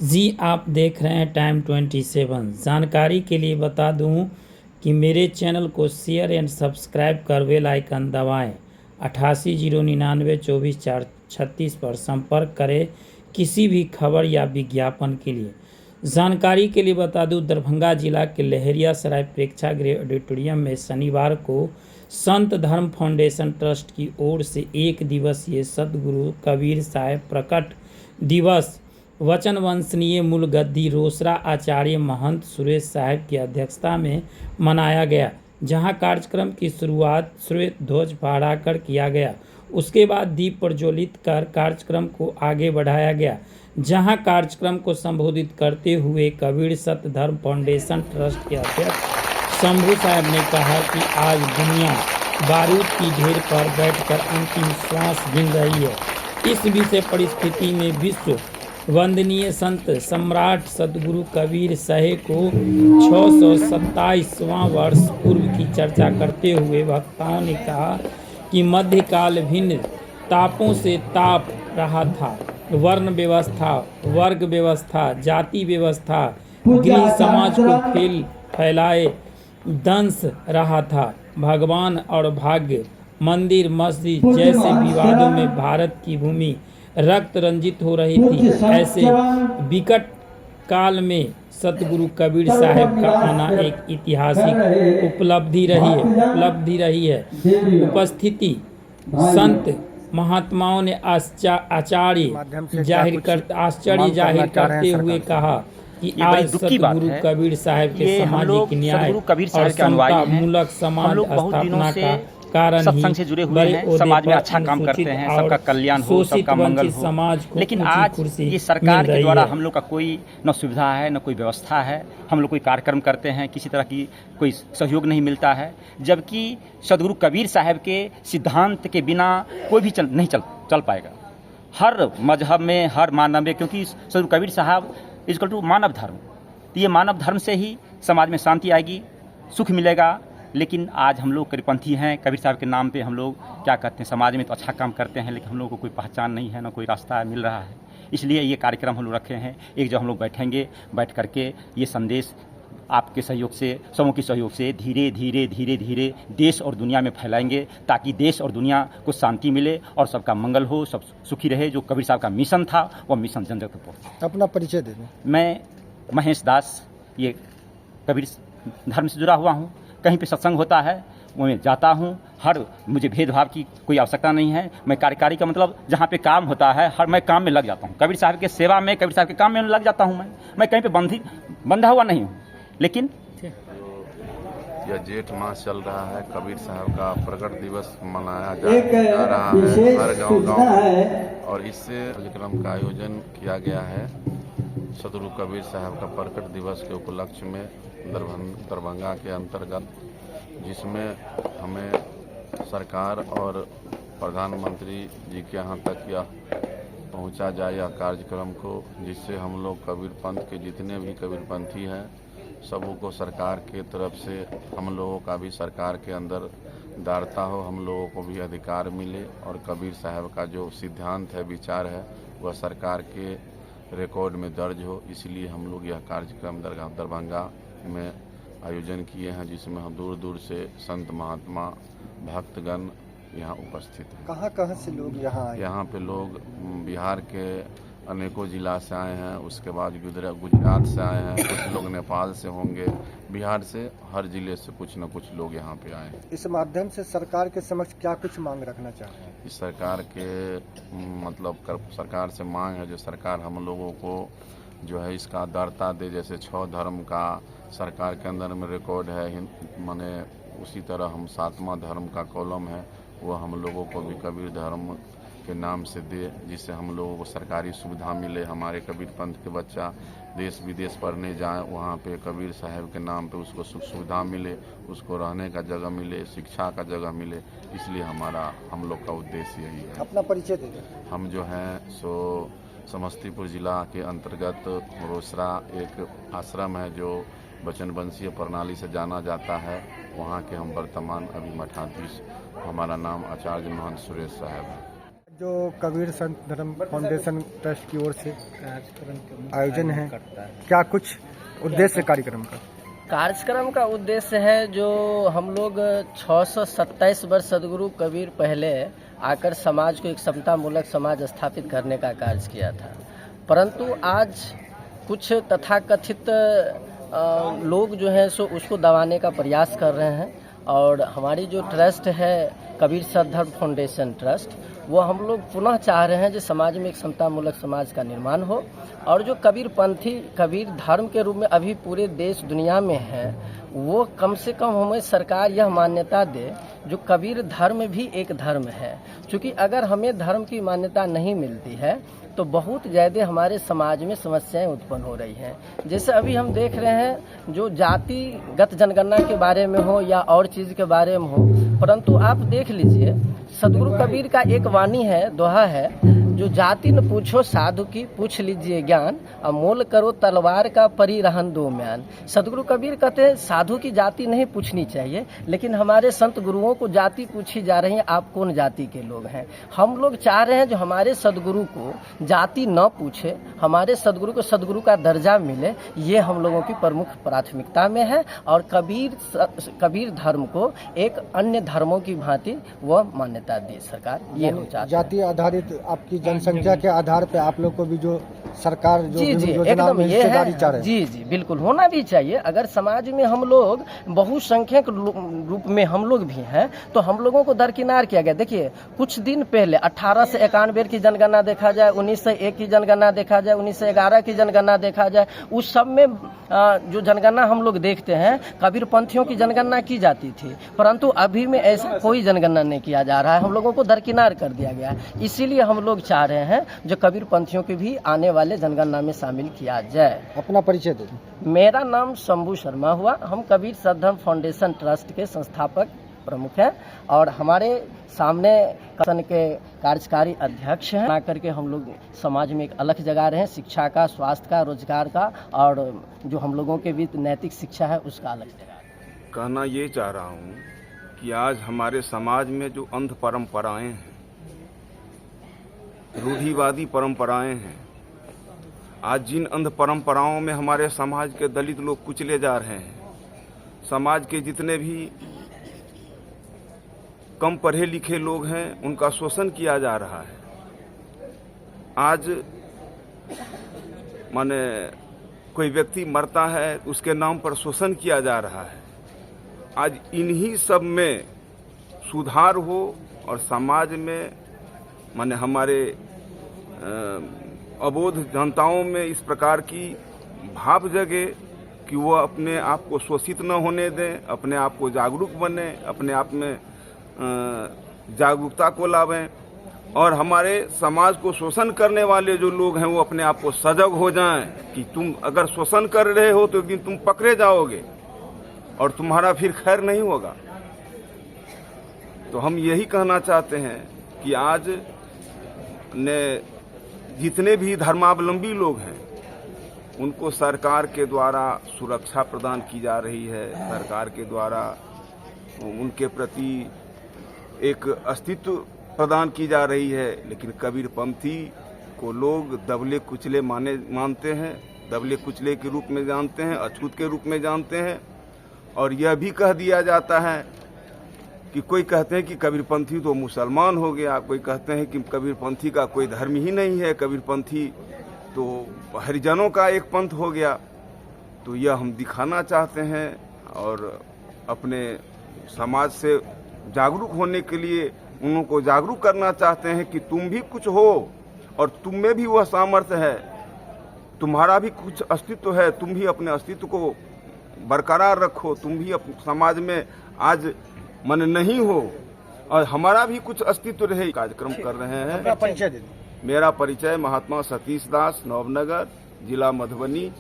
जी आप देख रहे हैं टाइम 27। जानकारी के लिए बता दूं कि मेरे चैनल को शेयर एंड सब्सक्राइब कर बेल आइकन दबाएं। 8809942436 पर संपर्क करें किसी भी खबर या विज्ञापन के लिए। जानकारी के लिए बता दूं, दरभंगा जिला के लहेरियासराय प्रेक्षागृह ऑडिटोरियम में शनिवार को संत धर्म फाउंडेशन ट्रस्ट की ओर से एक दिवसीय सदगुरु कबीर साहब प्रकट दिवस वचन वंशनीय मूल गद्दी रोसड़ा आचार्य महंत सुरेश साहब की अध्यक्षता में मनाया गया, जहां कार्यक्रम की शुरुआत श्वेत ध्वज फहराकर किया गया। उसके बाद दीप प्रज्वलित कर कार्यक्रम को आगे बढ़ाया गया, जहां कार्यक्रम को संबोधित करते हुए कबीर सत धर्म फाउंडेशन ट्रस्ट के अध्यक्ष शंभू साहब ने कहा कि आज दुनिया बारूद की ढेर पर बैठकर अंतिम श्वास गिन रही है। इस विषय परिस्थिति में विश्व वंदनीय संत सम्राट सदगुरु कबीर साहब को 627वां वर्ष पूर्व की चर्चा करते हुए वक्ताओं ने कहा कि मध्यकाल भिन्न तापों से ताप रहा था। वर्ण व्यवस्था, वर्ग व्यवस्था, जाति व्यवस्था गृह समाज को फैलाए दंश रहा था। भगवान और भाग्य, मंदिर मस्जिद जैसे विवादों में भारत की भूमि रक्त रंजित हो रही थी। ऐसे विकट काल में सतगुरु कबीर साहब का आना एक ऐतिहासिक उपलब्धि रही है। उपस्थिति संत महात्माओं ने आश्चर्य जाहिर करते हुए कहा कि आज सतगुरु कबीर साहब के सामाजिक न्याय और समता मूलक समाज स्थापना का कारण सत्संग से जुड़े हुए हैं, समाज में अच्छा काम करते हैं, सबका कल्याण हो, सबका मंगल हो। लेकिन आज ये सरकार के द्वारा हम लोग का कोई न सुविधा है न कोई व्यवस्था है। हम लोग कोई कार्यक्रम करते हैं, किसी तरह की कोई सहयोग नहीं मिलता है, जबकि सदगुरु कबीर साहब के सिद्धांत के बिना कोई भी नहीं चल पाएगा। हर मजहब में, हर मानव में, क्योंकि सदगुरु कबीर साहब इक्वल टू मानव धर्म, तो ये मानव धर्म से ही समाज में शांति आएगी, सुख मिलेगा। लेकिन आज हम लोग कबीरपंथी हैं, कबीर साहब के नाम पे हम लोग क्या करते हैं, समाज में तो अच्छा काम करते हैं, लेकिन हम लोग को कोई पहचान नहीं है, ना कोई रास्ता मिल रहा है। इसलिए ये कार्यक्रम हम लोग रखे हैं। एक जब हम लोग बैठेंगे, बैठ करके ये संदेश आपके सहयोग से, समूह के सहयोग से धीरे धीरे देश और दुनिया में फैलाएंगे, ताकि देश और दुनिया को शांति मिले और सबका मंगल हो, सब सुखी रहे। जो कबीर साहब का मिशन था वो मिशन जन तक पहुँचे। अपना परिचय दे दें। मैं महेश दास, ये कबीर धर्म से जुड़ा हुआ हूँ। कहीं पे सत्संग होता है वो मैं जाता हूँ। मुझे भेदभाव की कोई आवश्यकता नहीं है। मैं कार्यकारी का मतलब जहाँ पे काम होता है मैं काम में लग जाता हूँ। कबीर साहब के सेवा में, कबीर साहब के काम में लग जाता हूँ। मैं कहीं पे बंधा हुआ नहीं हूँ। लेकिन यह जेठ मास चल रहा है, कबीर साहब का प्रकट दिवस मनाया जा रहा है हर गाँव, और इससे कार्यक्रम का आयोजन किया गया है सदगुरु कबीर साहब का प्रकट दिवस के उपलक्ष्य में दरभंगा के अंतर्गत, जिसमें हमें सरकार और प्रधानमंत्री जी के यहाँ तक यह पहुँचा जाए यह कार्यक्रम को, जिससे हम लोग कबीर पंथ के जितने भी कबीरपंथी हैं सबों को सरकार के तरफ से हम लोगों का भी सरकार के अंदर दारता हो, हम लोगों को भी अधिकार मिले और कबीर साहब का जो सिद्धांत है, विचार है, वह सरकार के रिकॉर्ड में दर्ज हो। इसलिए हम लोग यह कार्यक्रम दरभंगा में आयोजन किए हैं, जिसमें हम दूर दूर से संत महात्मा भक्तगण यहाँ उपस्थित हैं। कहाँ से लोग यहाँ आए? यहाँ पे लोग बिहार के अनेकों जिला से आए हैं, उसके बाद गुजरात से आए हैं, कुछ लोग नेपाल से होंगे, बिहार से हर जिले से कुछ न कुछ लोग यहाँ पे आए हैं। इस माध्यम से सरकार के समक्ष क्या कुछ मांग रखना चाहते हैं? इस सरकार के मतलब सरकार से मांग है जो सरकार हम लोगों को जो है इसका दारता दे। जैसे 6 धर्म का सरकार के अंदर में रिकॉर्ड है, माने उसी तरह हम 7वां धर्म का कॉलम है, वो हम लोगों को भी कबीर धर्म के नाम से दे, जिससे हम लोगों को सरकारी सुविधा मिले। हमारे कबीर पंथ के बच्चा देश विदेश पढ़ने जाए, वहाँ पे कबीर साहब के नाम पे उसको सुख सुविधा मिले, उसको रहने का जगह मिले, शिक्षा का जगह मिले। इसलिए हम लोग का उद्देश्य यही है। अपना परिचय दे दें। हम जो हैं सो समस्तीपुर जिला के अंतर्गत रोसड़ा एक आश्रम है जो वचन वंशीय प्रणाली से जाना जाता है, वहाँ के हम वर्तमान अभी मठाधीश, हमारा नाम आचार्य महंत सुरेश साहब है। जो कबीर संत धर्म फाउंडेशन ट्रस्ट की ओर से आयोजन है, क्या कुछ उद्देश्य कार्यक्रम का? कार्यक्रम का उद्देश्य है जो हम लोग 627 वर्ष सदगुरु कबीर पहले आकर समाज को एक समतामूलक समाज स्थापित करने का कार्य किया था, परंतु आज कुछ तथाकथित लोग जो हैं सो उसको दबाने का प्रयास कर रहे हैं। और हमारी जो ट्रस्ट है कबीर संत धर्म फाउंडेशन ट्रस्ट, वो हम लोग पुनः चाह रहे हैं जो समाज में एक समतामूलक समाज का निर्माण हो, और जो कबीर पंथी कबीर धर्म के रूप में अभी पूरे देश दुनिया में है, वो कम से कम हमें सरकार यह मान्यता दे जो कबीर धर्म भी एक धर्म है। क्योंकि अगर हमें धर्म की मान्यता नहीं मिलती है तो बहुत ज़्यादा हमारे समाज में समस्याएं उत्पन्न हो रही हैं। जैसे अभी हम देख रहे हैं जो जातिगत जनगणना के बारे में हो या और चीज़ के बारे में हो, परंतु आप देख लीजिए सदगुरु कबीर का एक वाणी है, दोहा है, जो जाति न पूछो साधु की पूछ लीजिए ज्ञान, अमोल करो तलवार का परिरहन दो म्यान। सदगुरु कबीर कहते हैं साधु की जाति नहीं पूछनी चाहिए, लेकिन हमारे संत गुरुओं को जाति पूछी जा रही है, आप कौन जाति के लोग हैं। हम लोग चाह रहे हैं जो हमारे सदगुरु को जाति न पूछे, हमारे सदगुरु को सदगुरु का दर्जा मिले, ये हम लोगों की प्रमुख प्राथमिकता में है। और कबीर धर्म को एक अन्य धर्मों की भांति वह मान्यता दी सरकार, ये हम चाहते हैं। जाति आधारित आपकी जनसंख्या के आधार पे आप लोग को भी जो सरकार जो एकदम में ये है, चाह रहे हैं। जी बिल्कुल होना भी चाहिए। अगर समाज में हम लोग बहुसंख्यक रूप में हम लोग भी हैं तो हम लोगों को दरकिनार किया गया। देखिए कुछ दिन पहले 1891 की जनगणना देखा जाए, 1901 की जनगणना देखा जाए, 1911 की जनगणना देखा जाए, उस सब में जो जनगणना हम लोग देखते हैं कबीर पंथियों की जनगणना की जाती थी, परंतु अभी में ऐसा कोई जनगणना नहीं किया जा रहा है, हम लोगों को दरकिनार कर दिया गया है। इसीलिए हम लोग चाह रहे हैं जो कबीर पंथियों की भी आने वाले जनगणना में शामिल किया जाए। अपना परिचय दे। मेरा नाम शंभू शर्मा हुआ, हम कबीर संत धर्म फाउंडेशन ट्रस्ट के संस्थापक प्रमुख हैं और हमारे सामने संगठन के कार्यकारी अध्यक्ष हैं। ना करके हम लोग समाज में एक अलग जगह रहे हैं, शिक्षा का, स्वास्थ्य का, रोजगार का, और जो हम लोगों के बीच नैतिक शिक्षा है उसका अलग जगह। कहना ये चाह रहा हूँ कि आज हमारे समाज में जो अंध परंपराएं हैं, रूढ़िवादी परंपराएं हैं, आज जिन अंध परंपराओं में हमारे समाज के दलित लोग कुचले जा रहे हैं, समाज के जितने भी कम पढ़े लिखे लोग हैं उनका शोषण किया जा रहा है। आज माने कोई व्यक्ति मरता है उसके नाम पर शोषण किया जा रहा है। आज इन्हीं सब में सुधार हो और समाज में माने हमारे अबोध जनताओं में इस प्रकार की भाव जगे कि वो अपने आप को शोषित न होने दें, अपने आप को जागरूक बने, अपने आप में जागरूकता को लावें, और हमारे समाज को शोषण करने वाले जो लोग हैं वो अपने आप को सजग हो जाएं कि तुम अगर शोषण कर रहे हो तो एक दिन तुम पकड़े जाओगे और तुम्हारा फिर खैर नहीं होगा। तो हम यही कहना चाहते हैं कि आज ने जितने भी धर्मावलंबी लोग हैं उनको सरकार के द्वारा सुरक्षा प्रदान की जा रही है, सरकार के द्वारा उनके प्रति एक अस्तित्व प्रदान की जा रही है। लेकिन कबीरपंथी को लोग दबले कुचले मानते हैं, दबले कुचले के रूप में जानते हैं, अछूत के रूप में जानते हैं। और यह भी कह दिया जाता है कि कोई कहते हैं कि कबीरपंथी तो मुसलमान हो गया, कोई कहते हैं कि कबीरपंथी का कोई धर्म ही नहीं है, कबीरपंथी तो हरिजनों का एक पंथ हो गया। तो यह हम दिखाना चाहते हैं और अपने समाज से जागरूक होने के लिए उनको जागरूक करना चाहते हैं कि तुम भी कुछ हो और तुम में भी वह सामर्थ्य है, तुम्हारा भी कुछ अस्तित्व है, तुम भी अपने अस्तित्व को बरकरार रखो, तुम भी अपने समाज में आज मन नहीं हो और हमारा भी कुछ अस्तित्व रहे। कार्यक्रम कर रहे हैं। मेरा परिचय महात्मा सतीश दास, नवनगर, जिला मधुबनी।